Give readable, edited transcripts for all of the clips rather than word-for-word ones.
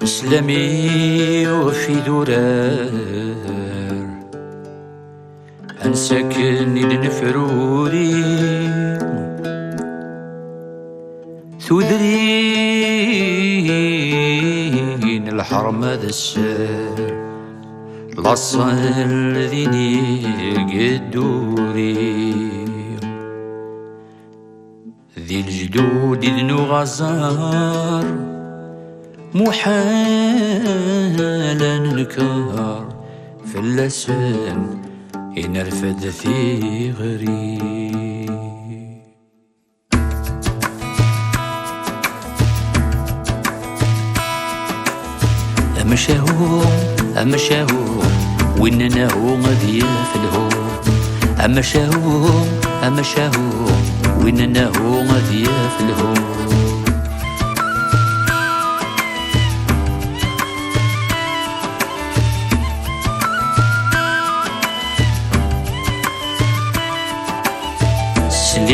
إسلامي وفي درار أنساكن النفروري ثدرين الحرم هذا السار لاصل ذيني قدوري ذي الجدود ذنو غزار محالا نكار في اللسان إن الفد في غري أما شاهو وإننا هو غادي في الهو أما شاهو وإننا هو غادي في الهو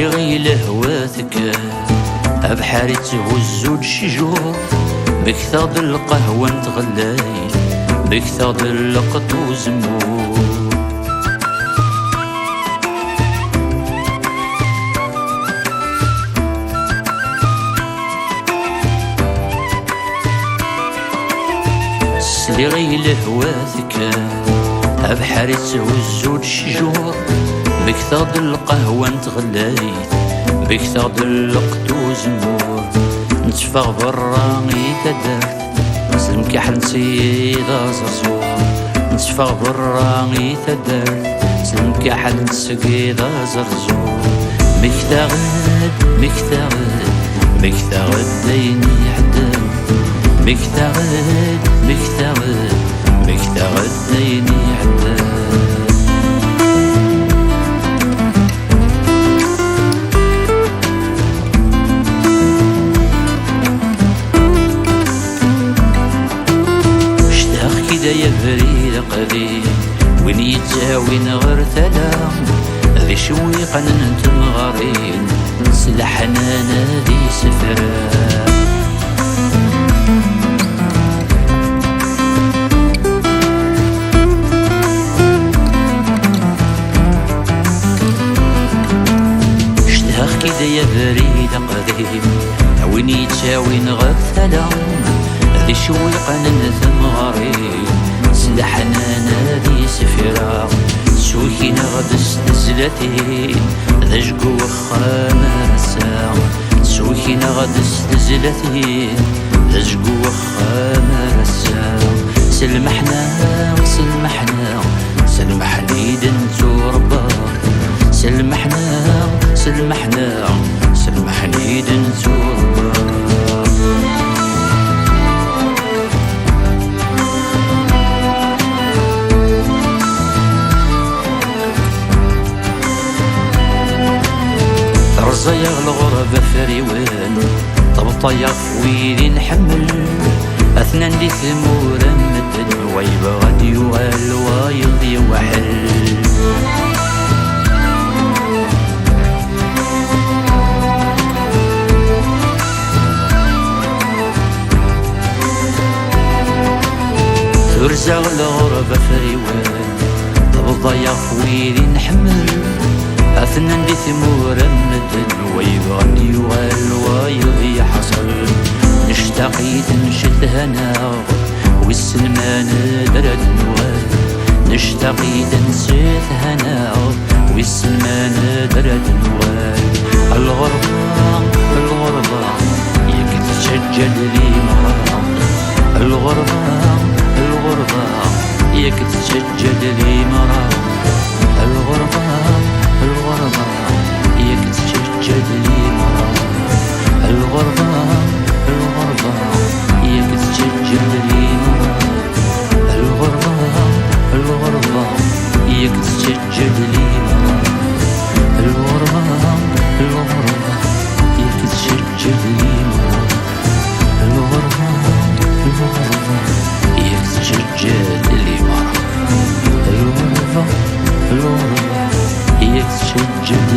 اللي غير هواثك أبحاري تهزو الشجور بكثاض القهوة نتغلاي بكثاض اللقط وزمور اللي غير هواثك أبحاري تهزو الشجور بكثاض القهوة نتغلاي بكثاض اللقط وزمور نتفاغ برا غيتدار سلمكاح نسيد زرزور نتفاغ برا غيتدار سلمكاح نسيد زرزور مكتاغد ديني عدل مكتاغد ديني عدل يا فريد قديم وين يتساوين غير ثلام ذي شويقا ننتم غارين سلحنا نادي سفرا اشتاق كده يا فريد قديم وين يتساوين غير ثلام ذي شويقا ننتم غارين سلحنا نادي سفرا سوكينا غد استزلتين ذا جقو وخامر الساعة سوكينا غد استزلتين ذا جقو وخامر الساعة سلمحني دنتو ربا سلمحني دنتو ربا رزايا الغربة فريوان طبطايا ويلي نحمل أثنان دي ثمورا مدد ويبا غادي يوال وايض يوحل ترزا الغربة فريوان طبطايا ويلي نحمل أثنان دي ثمورا مدد ويبغى يوال وايض حصل نشتاقي تنشد هنا والسلمان درد نوال نشتاقي تنسيت هنا والسلمان درد نوال الغربة يك تسجل لي مرام الغربة يك تسجل لي مرام الغربة يك تسجل لي مرام الغربة يك تسجل لي مرام الغربة يك تسجل لي مرام الغربة يك تسجل لي مرام الغربة يك تسجل لي مرام الغربة يك تسجل